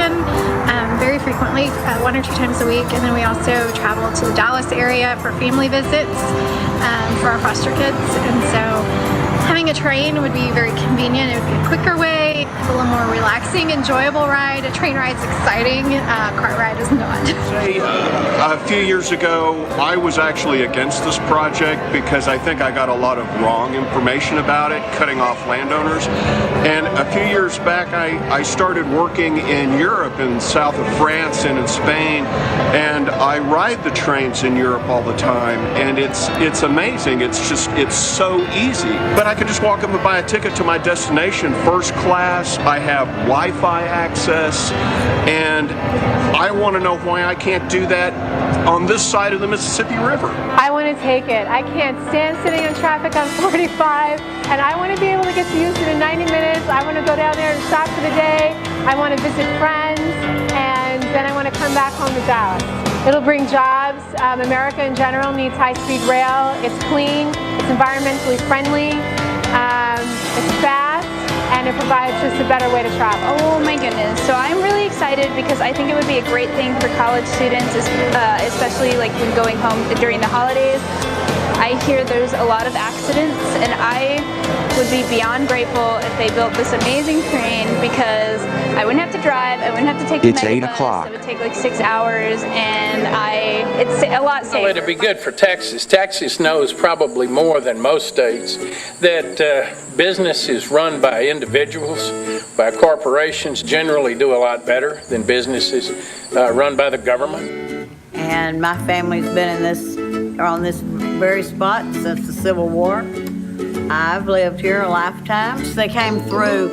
Houston very frequently, 1 or 2 times a week, and then we also travel to the Dallas area for family visits for our foster kids. And so having a train would be very convenient. It would be a quicker way, a little more relaxing, enjoyable ride. A train ride's exciting, car ride is not. A few years ago, I was actually against this project because I think I got a lot of wrong information about it, cutting off landowners. And a few years back, I started working in Europe, in south of France and in Spain, and I ride the trains in Europe all the time, and it's amazing. It's so easy. But I could just walk up and buy a ticket to my destination, first class. I have Wi-Fi access, and I want to know why I can't do that on this side of the Mississippi River. I want to take it. I can't stand sitting in traffic on 45, and I want to be able to get to Houston in 90 minutes. I want to go down there and shop for the day. I want to visit friends, and then I want to come back home to Dallas. It'll bring jobs. America in general needs high-speed rail. It's clean, it's environmentally friendly, it's fast, and it provides just a better way to travel. Oh my goodness. So I'm really excited because I think it would be a great thing for college students, especially like when going home during the holidays. I hear there's a lot of accidents, and I would be beyond grateful if they built this amazing train, because I wouldn't have to drive, I wouldn't have to take the It's 8 megabus. o'clock. It would take like 6 hours, and it's a lot safer. Well, it'd be good for Texas. Texas knows probably more than most states that businesses run by individuals, by corporations, generally do a lot better than businesses run by the government. And my family's been on this very spot since the Civil War. I've lived here a lifetime. They came through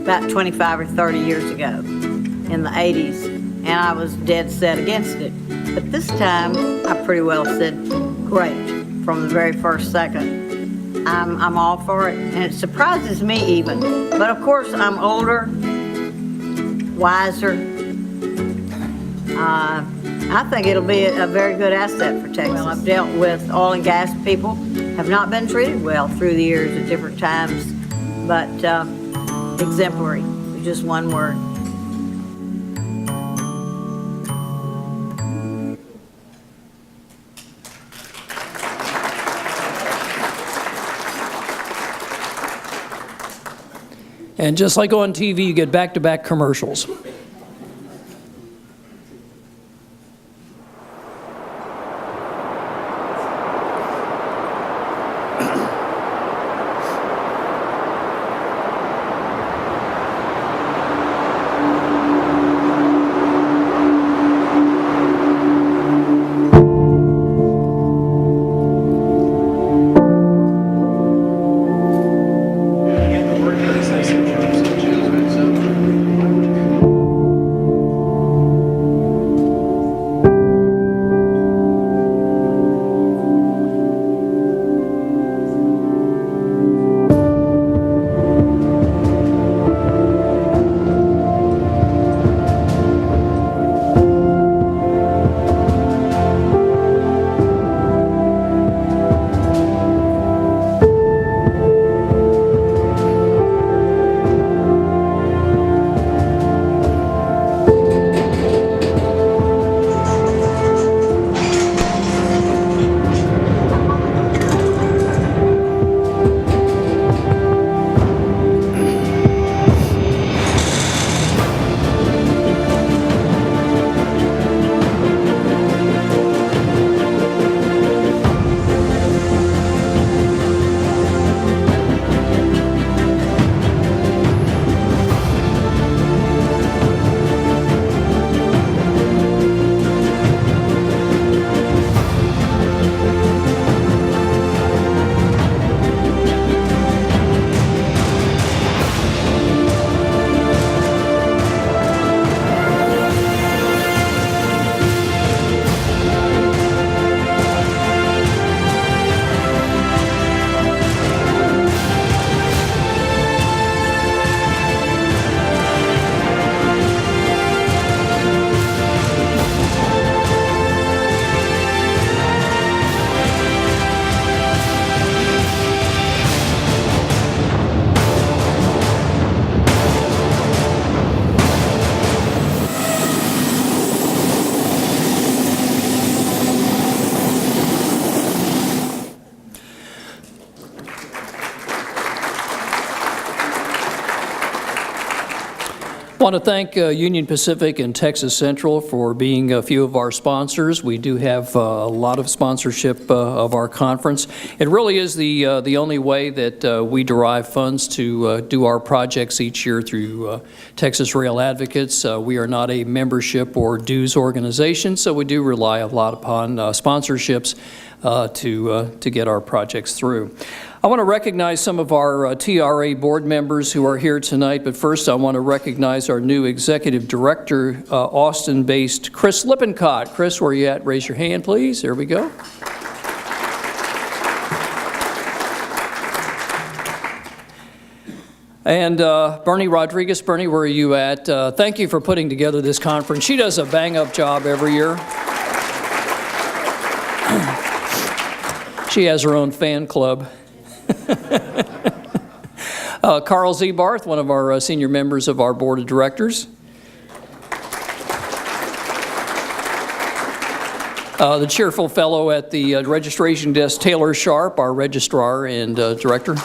about 25 or 30 years ago in the 80s, and I was dead set against it. But this time, I pretty well said, great, from the very first second. I'm all for it, and it surprises me even. But of course, I'm older, wiser. I think it'll be a very good asset for Texas. Well, I've dealt with oil and gas people, have not been treated well through the years at different times, but exemplary, just one word. And just like on TV, you get back-to-back commercials. Want to thank Union Pacific and Texas Central for being a few of our sponsors. We do have a lot of sponsorship of our conference. It really is the only way that we derive funds to do our projects each year through Texas Rail Advocates. We are not a membership or dues organization, so we do rely a lot upon sponsorships to get our projects through. I want to recognize some of our TRA board members who are here tonight, but first I want to recognize our new executive director, Austin-based Chris Lippincott. Chris, where are you at? Raise your hand, please. There we go. And Bernie Rodriguez. Bernie, where are you at? Thank you for putting together this conference. She does a bang-up job every year. She has her own fan club. Carl Z. Barth, one of our senior members of our board of directors. The cheerful fellow at the registration desk, Taylor Sharp, our registrar and director.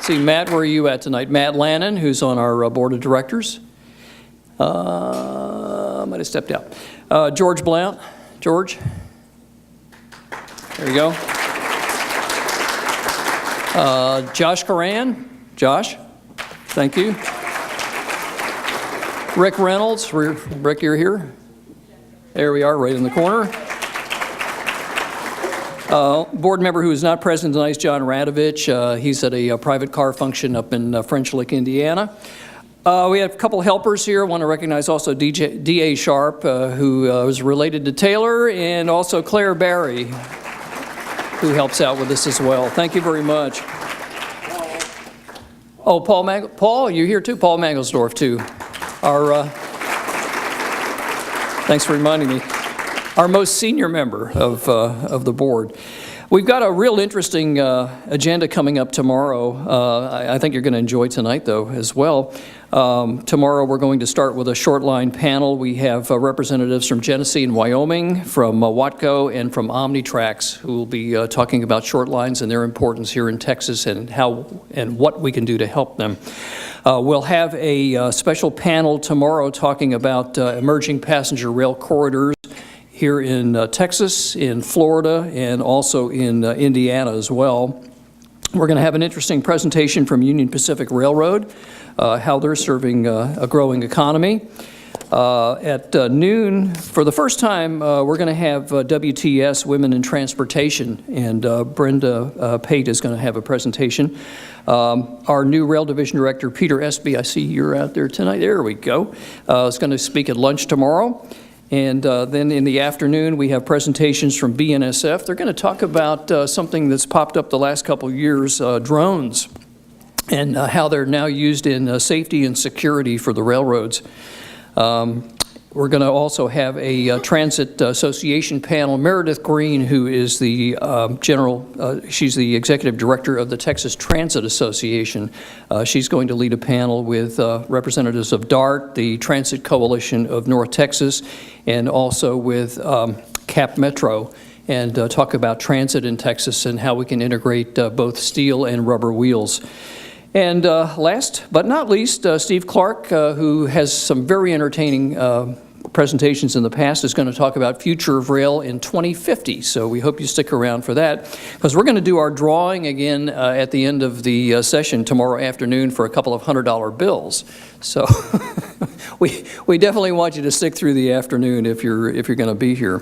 See, Matt, where are you at tonight? Matt Lannon, who's on our board of directors. I might have stepped out. George Blount. George. There you go. Josh Coran. Josh, thank you. Rick Reynolds. Rick, you're here. There we are, right in the corner. Board member who is not present tonight is John Radovich. He's at a private car function up in French Lick, Indiana. We have a couple helpers here. I want to recognize also D.A. Sharp, who is related to Taylor, and also Claire Barry, who helps out with us as well. Thank you very much. Oh, Paul, you're here too? Paul Mangelsdorf, too. Thanks for reminding me. Our most senior member of the board. We've got a real interesting agenda coming up tomorrow. I think you're going to enjoy tonight, though, as well. Tomorrow we're going to start with a short line panel. We have representatives from Genesee and Wyoming, from Watco, and from Omnitrax, who will be talking about short lines and their importance here in Texas and how and what we can do to help them. We'll have a special panel tomorrow talking about emerging passenger rail corridors here in Texas, in Florida, and also in Indiana as well. We're going to have an interesting presentation from Union Pacific Railroad, how they're serving a growing economy. At noon, for the first time, we're going to have WTS, Women in Transportation, and Brenda Pate is going to have a presentation. Our new Rail Division Director, Peter Espy, I see you're out there tonight. There we go. Is going to speak at lunch tomorrow. And then in the afternoon, we have presentations from BNSF. They're going to talk about something that's popped up the last couple of years, drones, and how they're now used in safety and security for the railroads. We're going to also have a Transit Association panel. Meredith Green, who is the she's the executive director of the Texas Transit Association. She's going to lead a panel with representatives of DART, the Transit Coalition of North Texas, and also with Cap Metro, and talk about transit in Texas and how we can integrate both steel and rubber wheels. And last but not least, Steve Clark, who has some very entertaining presentations in the past, is going to talk about future of rail in 2050. So we hope you stick around for that, because we're going to do our drawing again at the end of the session tomorrow afternoon for a couple of $100 bills. So we definitely want you to stick through the afternoon if you're going to be here.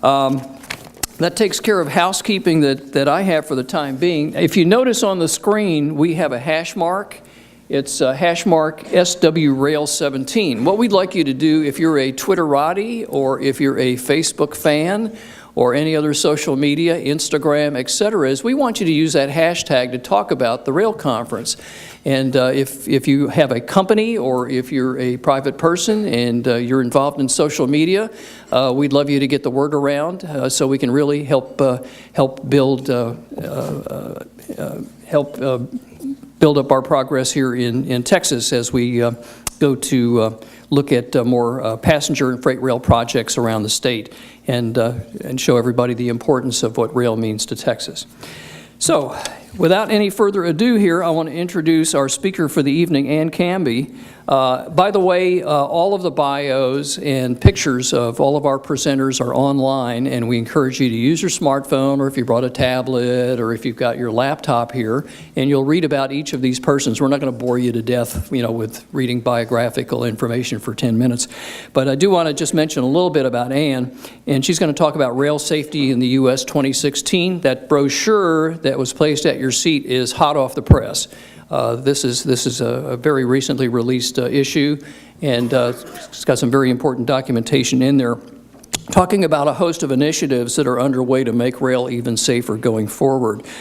That takes care of housekeeping that I have for the time being. If you notice on the screen, we have a hash mark. It's hash mark SWRail17. What we'd like you to do, if you're a Twitterati or if you're a Facebook fan or any other social media, Instagram, etc., is we want you to use that hashtag to talk about the rail conference. And if you have a company or if you're a private person and you're involved in social media, we'd love you to get the word around so we can really help build build up our progress here in Texas as we go to look at more passenger and freight rail projects around the state and show everybody the importance of what rail means to Texas. So, without any further ado here, I want to introduce our speaker for the evening, Ann Camby. By the way, all of the bios and pictures of all of our presenters are online, and we encourage you to use your smartphone, or if you brought a tablet, or if you've got your laptop here, and you'll read about each of these persons. We're not going to bore you to death, with reading biographical information for 10 minutes. But I do want to just mention a little bit about Ann, and she's going to talk about rail safety in the U.S. 2016. That brochure that was placed at your seat is hot off the press. This is a very recently released issue, and it's got some very important documentation in there talking about a host of initiatives that are underway to make rail even safer going forward.